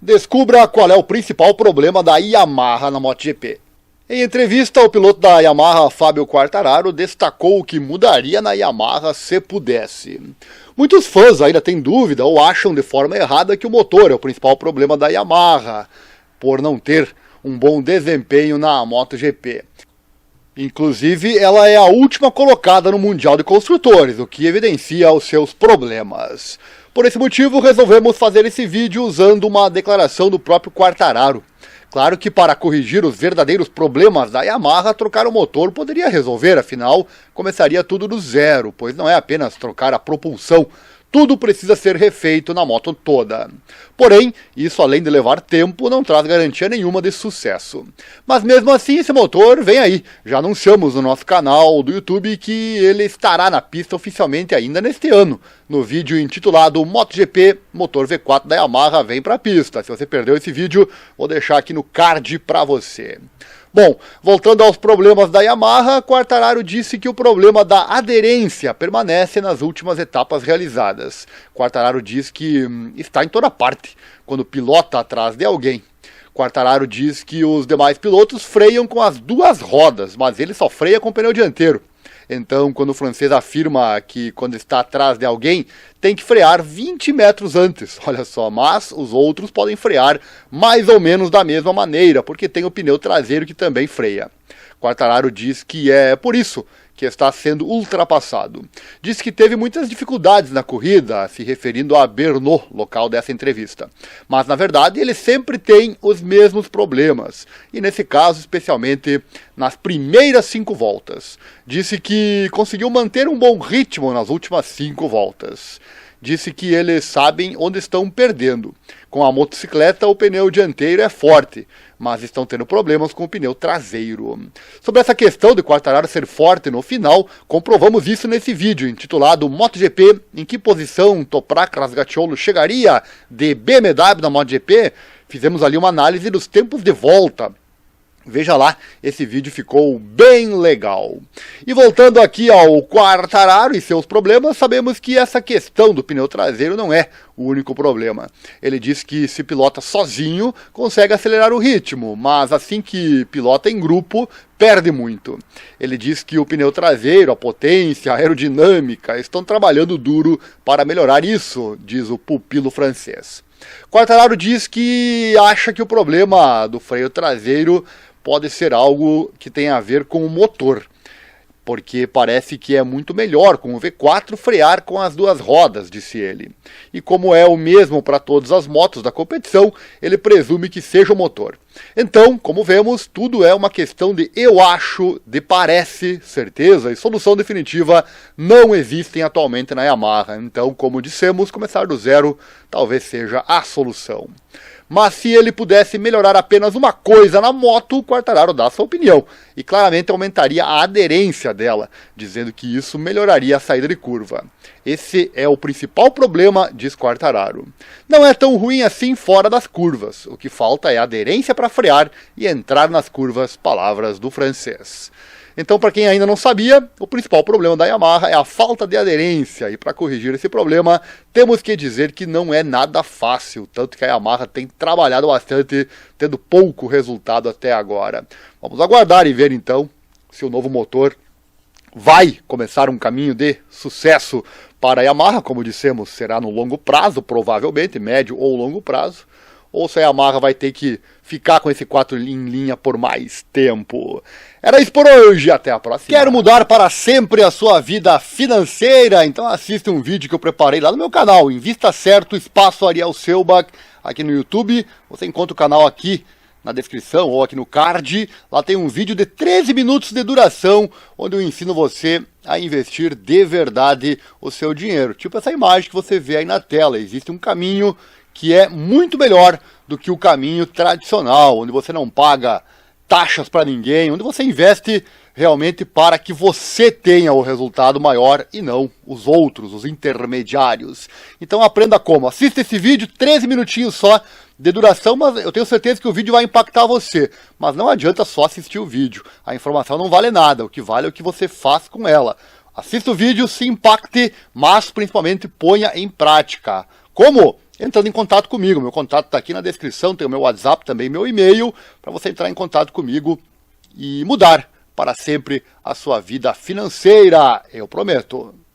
Descubra qual é o principal problema da Yamaha na MotoGP. Em entrevista, o piloto da Yamaha, Fábio Quartararo, destacou o que mudaria na Yamaha se pudesse. Muitos fãs ainda têm dúvida ou acham de forma errada que o motor é o principal problema da Yamaha, por não ter um bom desempenho na MotoGP. Inclusive, ela é a última colocada no Mundial de Construtores, o que evidencia os seus problemas. Por esse motivo, resolvemos fazer esse vídeo usando uma declaração do próprio Quartararo. Claro que para corrigir os verdadeiros problemas da Yamaha, trocar o motor poderia resolver, afinal, começaria tudo do zero, pois não é apenas trocar a propulsão. Tudo precisa ser refeito na moto toda. Porém, isso além de levar tempo, não traz garantia nenhuma de sucesso. Mas mesmo assim, esse motor vem aí. Já anunciamos no nosso canal do YouTube que ele estará na pista oficialmente ainda neste ano. No vídeo intitulado MotoGP, motor V4 da Yamaha vem para a pista. Se você perdeu esse vídeo, vou deixar aqui no card para você. Bom, voltando aos problemas da Yamaha, Quartararo disse que o problema da aderência permanece nas últimas etapas realizadas. Quartararo diz que está em toda parte, quando pilota atrás de alguém. Quartararo diz que os demais pilotos freiam com as duas rodas, mas ele só freia com o pneu dianteiro. Então, quando o francês afirma que quando está atrás de alguém, tem que frear 20 metros antes, olha só, mas os outros podem frear mais ou menos da mesma maneira, porque tem o pneu traseiro que também freia. Quartararo diz que é por isso que está sendo ultrapassado. Diz que teve muitas dificuldades na corrida, se referindo a Brno, local dessa entrevista. Mas, na verdade, ele sempre tem os mesmos problemas. E, nesse caso, especialmente nas primeiras 5 voltas. Disse que conseguiu manter um bom ritmo nas últimas 5 voltas. Disse que eles sabem onde estão perdendo. Com a motocicleta, o pneu dianteiro é forte, mas estão tendo problemas com o pneu traseiro. Sobre essa questão de Quartararo ser forte no final, comprovamos isso nesse vídeo, intitulado MotoGP, em que posição Toprak Razgatlioglu chegaria de BMW na MotoGP. Fizemos ali uma análise dos tempos de volta. Veja lá, esse vídeo ficou bem legal. E voltando aqui ao Quartararo e seus problemas, sabemos que essa questão do pneu traseiro não é o único problema. Ele diz que se pilota sozinho, consegue acelerar o ritmo, mas assim que pilota em grupo, perde muito. Ele diz que o pneu traseiro, a potência, a aerodinâmica, estão trabalhando duro para melhorar isso, diz o pupilo francês. Quartararo diz que acha que o problema do freio traseiro pode ser algo que tem a ver com o motor, porque parece que é muito melhor com o V4 frear com as duas rodas, disse ele. E como é o mesmo para todas as motos da competição, ele presume que seja o motor. Então, como vemos, tudo é uma questão de eu acho, de parece, certeza e solução definitiva não existem atualmente na Yamaha. Então, como dissemos, começar do zero talvez seja a solução. Mas se ele pudesse melhorar apenas uma coisa na moto, o Quartararo dá sua opinião. E claramente aumentaria a aderência dela, dizendo que isso melhoraria a saída de curva. Esse é o principal problema, diz Quartararo. Não é tão ruim assim fora das curvas. O que falta é aderência para frear e entrar nas curvas, palavras do francês. Então, para quem ainda não sabia, o principal problema da Yamaha é a falta de aderência. E para corrigir esse problema, temos que dizer que não é nada fácil. Tanto que a Yamaha tem trabalhado bastante, tendo pouco resultado até agora. Vamos aguardar e ver então se o novo motor vai começar um caminho de sucesso para a Yamaha. Como dissemos, será no longo prazo, provavelmente, médio ou longo prazo. Ou se a Yamaha vai ter que ficar com esse 4 em linha por mais tempo. Era isso por hoje, até a próxima. Quero mudar para sempre a sua vida financeira? Então assista um vídeo que eu preparei lá no meu canal, Invista Certo, Espaço Ariel Selbach, aqui no YouTube. Você encontra o canal aqui na descrição ou aqui no card. Lá tem um vídeo de 13 minutos de duração, onde eu ensino você a investir de verdade o seu dinheiro. Tipo essa imagem que você vê aí na tela. Existe um caminho que é muito melhor do que o caminho tradicional, onde você não paga taxas para ninguém, onde você investe realmente para que você tenha o resultado maior e não os outros, os intermediários. Então aprenda como. Assista esse vídeo, 13 minutinhos só de duração, mas eu tenho certeza que o vídeo vai impactar você. Mas não adianta só assistir o vídeo. A informação não vale nada, o que vale é o que você faz com ela. Assista o vídeo, se impacte, mas principalmente ponha em prática. Como? entrando em contato comigo. Meu contato está aqui na descrição, tem o meu WhatsApp também, meu e-mail, para você entrar em contato comigo e mudar para sempre a sua vida financeira, eu prometo.